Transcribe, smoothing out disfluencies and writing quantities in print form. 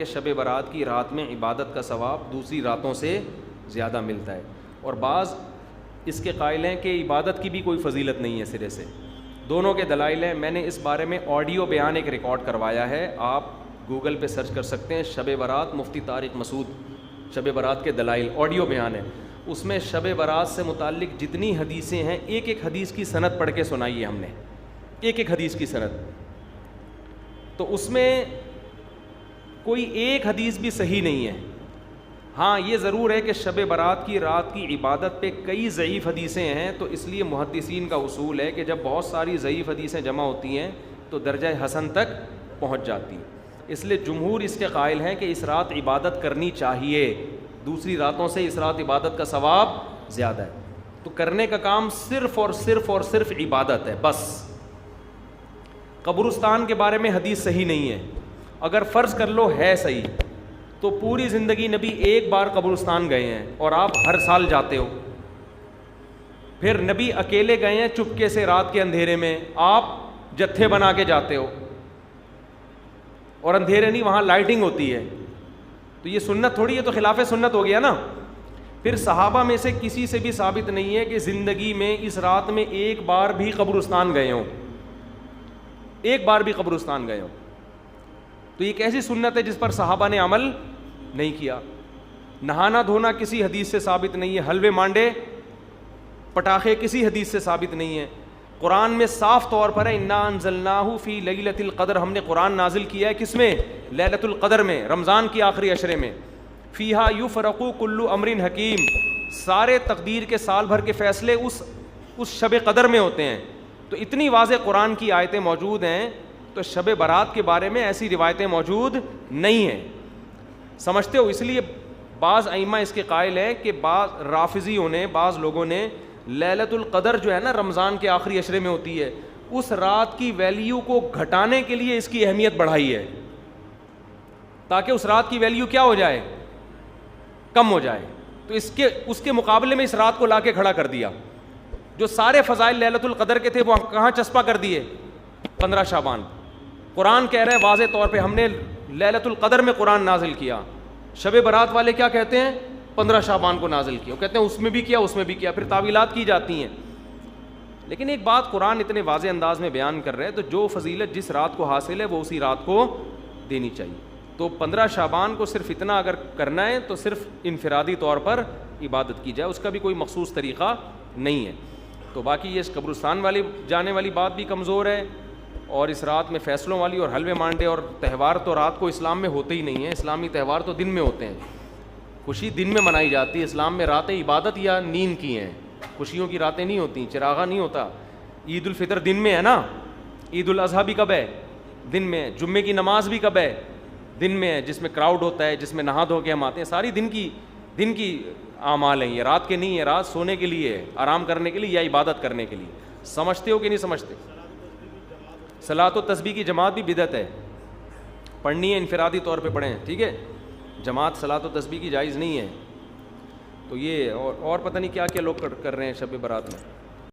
کہ شب برات کی رات میں عبادت کا ثواب دوسری راتوں سے زیادہ ملتا ہے، اور بعض اس کے قائل ہیں کہ عبادت کی بھی کوئی فضیلت نہیں ہے سرے سے۔ دونوں کے دلائل ہیں، میں نے اس بارے میں آڈیو بیان ایک ریکارڈ کروایا ہے، آپ گوگل پہ سرچ کر سکتے ہیں، شب برات مفتی طارق مسعود، شب برات کے دلائل، آڈیو بیان ہے۔ اس میں شب برات سے متعلق جتنی حدیثیں ہیں، ایک ایک حدیث کی سند پڑھ کے سنائی ہے ہم نے، ایک ایک حدیث کی سند، تو اس میں کوئی ایک حدیث بھی صحیح نہیں ہے۔ ہاں یہ ضرور ہے کہ شب برات کی رات کی عبادت پہ کئی ضعیف حدیثیں ہیں، تو اس لیے محدثین کا اصول ہے کہ جب بہت ساری ضعیف حدیثیں جمع ہوتی ہیں تو درجہ حسن تک پہنچ جاتی ہیں۔ اس لیے جمہور اس کے قائل ہیں کہ اس رات عبادت کرنی چاہیے، دوسری راتوں سے اس رات عبادت کا ثواب زیادہ ہے، تو کرنے کا کام صرف اور صرف اور صرف عبادت ہے بس۔ قبرستان کے بارے میں حدیث صحیح نہیں ہے، اگر فرض کر لو ہے صحیح تو پوری زندگی نبی ایک بار قبرستان گئے ہیں اور آپ ہر سال جاتے ہو، پھر نبی اکیلے گئے ہیں چپکے سے رات کے اندھیرے میں، آپ جتھے بنا کے جاتے ہو، اور اندھیرے نہیں وہاں لائٹنگ ہوتی ہے، تو یہ سنت تھوڑی ہے، تو خلاف سنت ہو گیا نا۔ پھر صحابہ میں سے کسی سے بھی ثابت نہیں ہے کہ زندگی میں اس رات میں ایک بار بھی قبرستان گئے ہوں، ایک بار بھی قبرستان گئے ہوں، تو یہ کیسی سنت ہے جس پر صحابہ نے عمل نہیں کیا۔ نہانا دھونا کسی حدیث سے ثابت نہیں ہے، حلوے مانڈے پٹاخے کسی حدیث سے ثابت نہیں ہے۔ قرآن میں صاف طور پر ہے انا انزلناہ فی لیلۃ القدر، ہم نے قرآن نازل کیا ہے کس میں؟ لیلۃ القدر میں، رمضان کی آخری عشرے میں۔ فیہا یفرق کل امر حکیم، سارے تقدیر کے سال بھر کے فیصلے اس شب قدر میں ہوتے ہیں، تو اتنی واضح قرآن کی آیتیں موجود ہیں، تو شب برات کے بارے میں ایسی روایتیں موجود نہیں ہیں، سمجھتے ہو؟ اس لیے بعض ائمہ اس کے قائل ہیں کہ بعض رافضیوں نے، بعض لوگوں نے لیلۃ القدر جو ہے نا رمضان کے آخری عشرے میں ہوتی ہے، اس رات کی ویلیو کو گھٹانے کے لیے اس کی اہمیت بڑھائی ہے، تاکہ اس رات کی ویلیو کیا ہو جائے؟ کم ہو جائے، تو اس کے مقابلے میں اس رات کو لا کے کھڑا کر دیا۔ جو سارے فضائل لیلۃ القدر کے تھے وہ کہاں چسپا کر دیے؟ 15 شعبان۔ قرآن کہہ رہے ہیں واضح طور پہ ہم نے لیلۃ القدر میں قرآن نازل کیا، شب برات والے کیا کہتے ہیں؟ 15 شعبان کو نازل کیا، وہ کہتے ہیں اس میں بھی کیا، اس میں بھی کیا، پھر تعویلات کی جاتی ہیں۔ لیکن ایک بات قرآن اتنے واضح انداز میں بیان کر رہے ہیں، تو جو فضیلت جس رات کو حاصل ہے وہ اسی رات کو دینی چاہیے۔ تو 15 شعبان کو صرف اتنا اگر کرنا ہے تو صرف انفرادی طور پر عبادت کی جائے، اس کا بھی کوئی مخصوص طریقہ نہیں ہے۔ تو باقی یہ قبرستان والی جانے والی بات بھی کمزور ہے، اور اس رات میں فیصلوں والی اور حلوے مانڈے اور تہوار تو رات کو اسلام میں ہوتے ہی نہیں ہیں، اسلامی تہوار تو دن میں ہوتے ہیں، خوشی دن میں منائی جاتی ہے۔ اسلام میں راتیں عبادت یا نیند کی ہیں، خوشیوں کی راتیں نہیں ہوتی، چراغا نہیں ہوتا۔ عید الفطر دن میں ہے نا، عید الاضحیٰ بھی کب ہے؟ دن میں ہے۔ جمعے کی نماز بھی کب ہے؟ دن میں ہے، جس میں کراؤڈ ہوتا ہے، جس میں نہا دھو کے ہم آتے ہیں، ساری دن کی اعمال ہیں، یہ رات کے نہیں ہے، رات سونے کے لیے ہے، آرام کرنے کے لیے یا عبادت کرنے کے لیے۔ سمجھتے ہو کہ نہیں سمجھتے؟ صلاۃ و تسبیح کی جماعت بھی بدعت ہے، پڑھنی ہے انفرادی طور پہ پڑھیں، ٹھیک ہے، جماعت صلاۃ و تسبیح کی جائز نہیں ہے۔ تو یہ اور پتہ نہیں کیا کیا لوگ کر رہے ہیں شب برات میں۔